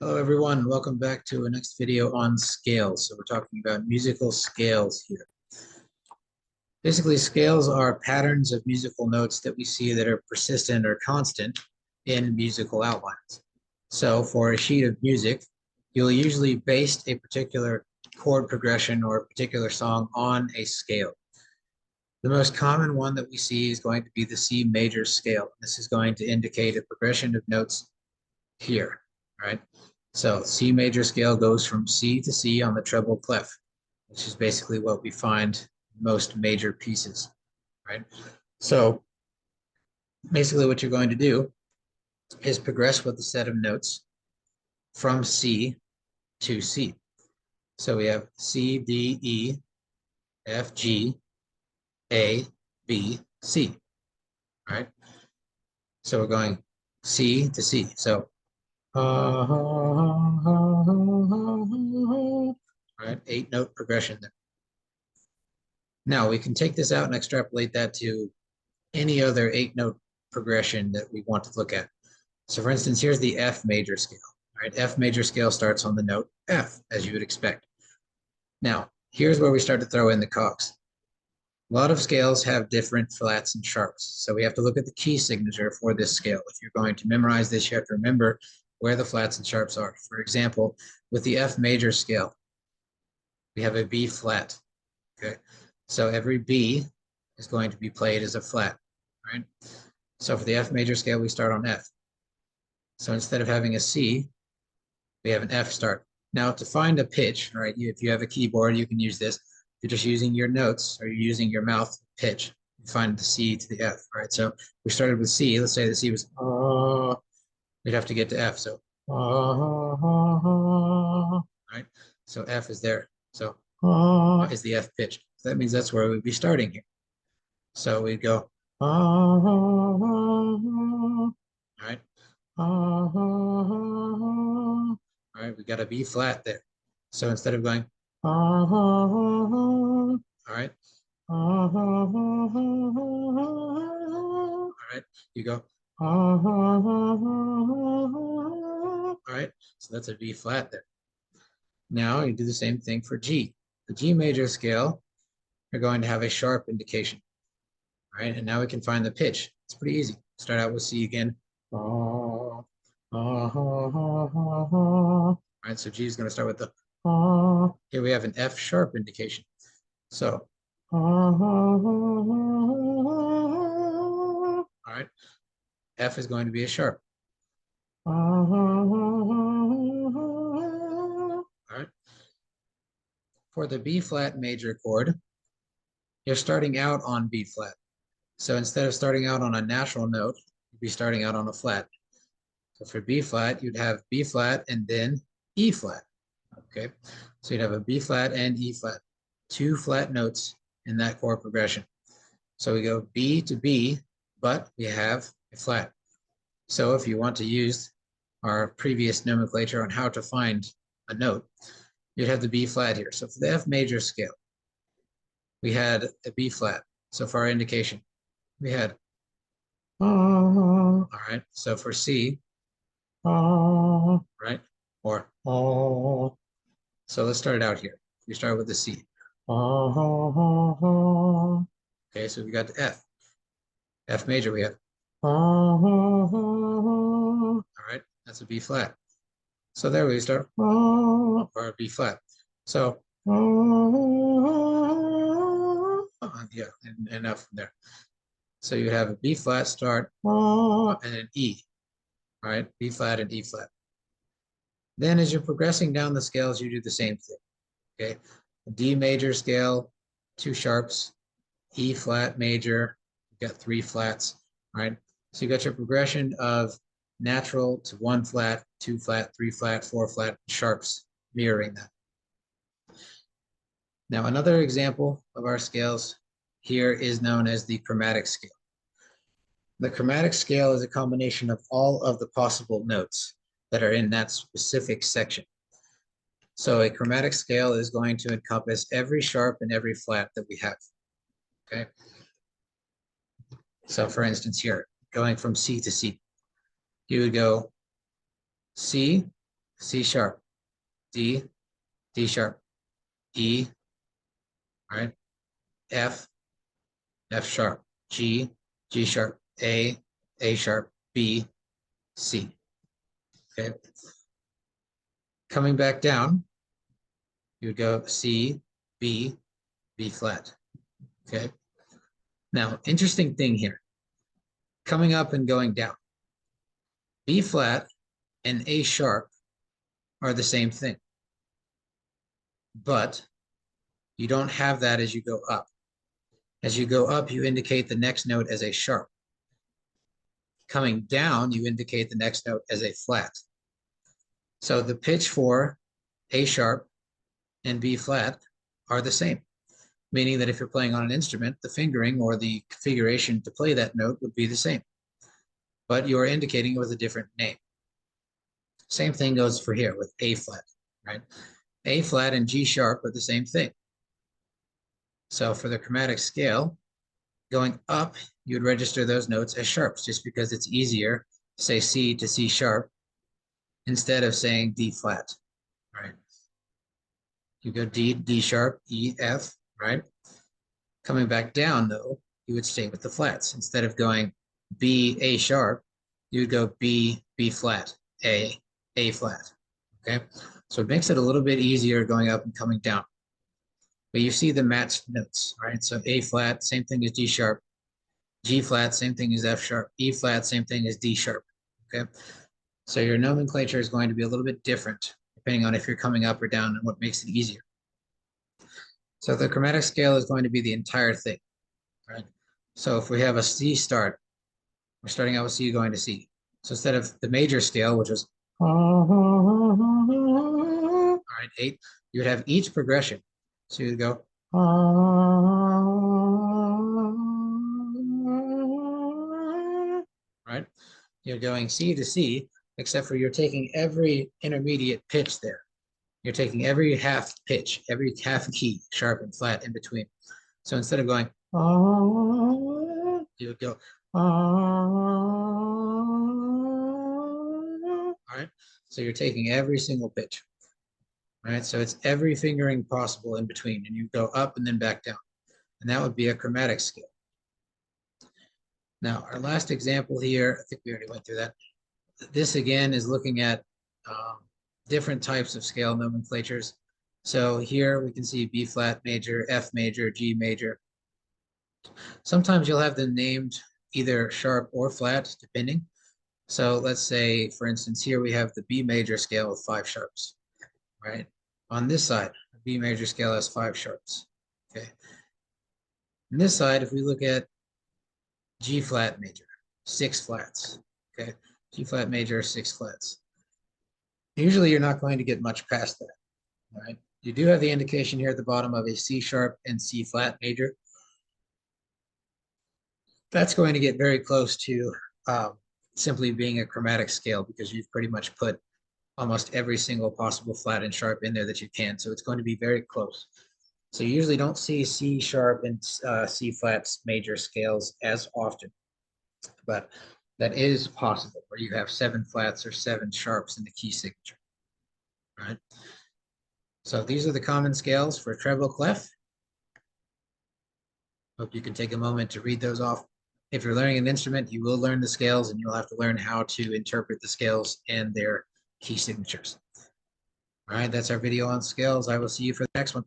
Hello everyone, welcome back to a next video on scales. So we're talking about musical scales here. Basically, scales are patterns of musical notes that we see that are persistent or constant in musical outlines. So for a sheet of music, you'll usually base a particular chord progression or a particular song on a scale. The most common one that we see is going to be the C major scale. This is going to indicate a progression of notes here, right? So C major scale goes from C to C on the treble clef, which is basically what we find most major pieces, right? So basically what you're going to do is progress with a set of notes from C to C. So we have C, D, E, F, G, A, B, C, right? So we're going C to C. So, right, 8-note progression there. Now we can take this out and extrapolate that to any other 8-note progression that we want to look at. So for instance, here's the F major scale, right? F major scale starts on the note F, as you would expect. Now, here's where we start to throw in the cogs. A lot of scales have different flats and sharps, so we have to look at the key signature for this scale. If you're going to memorize this, you have to remember where the flats and sharps are. For example, with the F major scale, we have a B flat, okay? So every B is going to be played as a flat, right? So for the F major scale, we start on F. So instead of having a C, we have an F start. Now to find a pitch, right, if you have a keyboard, you can use this. If you're just using your notes or you're using your mouth pitch, you find the C to the F, right? So we started with C. Let's say the C was, we'd have to get to F. So, right? So F is there. So is the F pitch. So that means that's where we'd be starting here. So we'd go, all right? All right, we got a B flat there. So instead of going, all right, all right, you go, all right, so that's a B flat there. Now you do the same thing for G. The G major scale, you're going to have a sharp indication, right? And now we can find the pitch. It's pretty easy. Start out with C again. All right, so G is going to start with the here we have an F sharp indication. So, all right, F is going to be a sharp. All right. For the B flat major chord, you're starting out on B flat. So instead of starting out on a natural note, you'd be starting out on a flat. So for B flat, you'd have B flat and then E flat. Okay, so you'd have a B flat and E flat, 2 flat notes in that chord progression. So we go B to B, but we have a flat. So if you want to use our previous nomenclature on how to find a note, you'd have the B flat here. So for the F major scale, we had a B flat. So for our indication, we had, all right. So for C, right, or, so let's start it out here. We start with the C. Okay, so we got the F. F major, we have. All right, that's a B flat. So there we start, or a B flat. So, yeah, and enough from there. So you have a B flat start and an E, all right, B flat and E flat. Then as you're progressing down the scales, you do the same thing, okay? D major scale, 2 sharps, E flat major, you've got 3 flats, right? So you got your progression of natural to 1 flat, 2 flat, 3 flat, 4 flat, sharps mirroring that. Now another example of our scales here is known as the chromatic scale. The chromatic scale is a combination of all of the possible notes that are in that specific section. So a chromatic scale is going to encompass every sharp and every flat that we have, okay? So for instance here, going from C to C, you would go C, C sharp, D, D sharp, E, all right, F, F sharp, G, G sharp, A sharp, B, C. Okay. Coming back down, you would go C, B, B flat. Okay. Now, interesting thing here. Coming up and going down. B flat and A sharp are the same thing. But you don't have that as you go up. As you go up, you indicate the next note as a sharp. Coming down, you indicate the next note as a flat. So the pitch for A sharp and B flat are the same, meaning that if you're playing on an instrument, the fingering or the configuration to play that note would be the same, but you are indicating it with a different name. Same thing goes for here with A flat, right? A flat and G sharp are the same thing. So for the chromatic scale, going up, you would register those notes as sharps just because it's easier to say C to C sharp instead of saying D flat, right? You go D, D sharp, E, F, right? Coming back down though, you would stay with the flats. Instead of going B, A sharp, you would go B, B flat, A flat, okay? So it makes it a little bit easier going up and coming down. But you see the matched notes, right? So A flat, same thing as G sharp. G flat, same thing as F sharp. E flat, same thing as D sharp, okay? So your nomenclature is going to be a little bit different depending on if you're coming up or down and what makes it easier. So the chromatic scale is going to be the entire thing, right? So if we have a C start, we're starting out with C going to C. So instead of the major scale, which is all right, 8, you would have each progression. So you would go right? You're going C to C, except for you're taking every intermediate pitch there. You're taking every half pitch, every half key, sharp and flat in between. So instead of going, you would go, all right? So you're taking every single pitch, right? So it's every fingering possible in between, and you go up and then back down. And that would be a chromatic scale. Now, our last example here, I think we already went through that. This again is looking at different types of scale nomenclatures. So here we can see B flat major, F major, G major. Sometimes you'll have them named either sharp or flat, depending. So let's say, for instance, here we have the B major scale with 5 sharps, right? On this side, the B major scale has 5 sharps, okay? On this side, if we look at G flat major, 6 flats, okay? G flat major, 6 flats. Usually you're not going to get much past that, right? You do have the indication here at the bottom of a C sharp and C flat major. That's going to get very close to simply being a chromatic scale because you've pretty much put almost every single possible flat and sharp in there that you can. So it's going to be very close. So you usually don't see C sharp and C flats major scales as often, but that is possible where you have 7 flats or 7 sharps in the key signature, right? So these are the common scales for treble clef. Hope you can take a moment to read those off. If you're learning an instrument, you will learn the scales and you'll have to learn how to interpret the scales and their key signatures. All right, that's our video on scales. I will see you for the next one.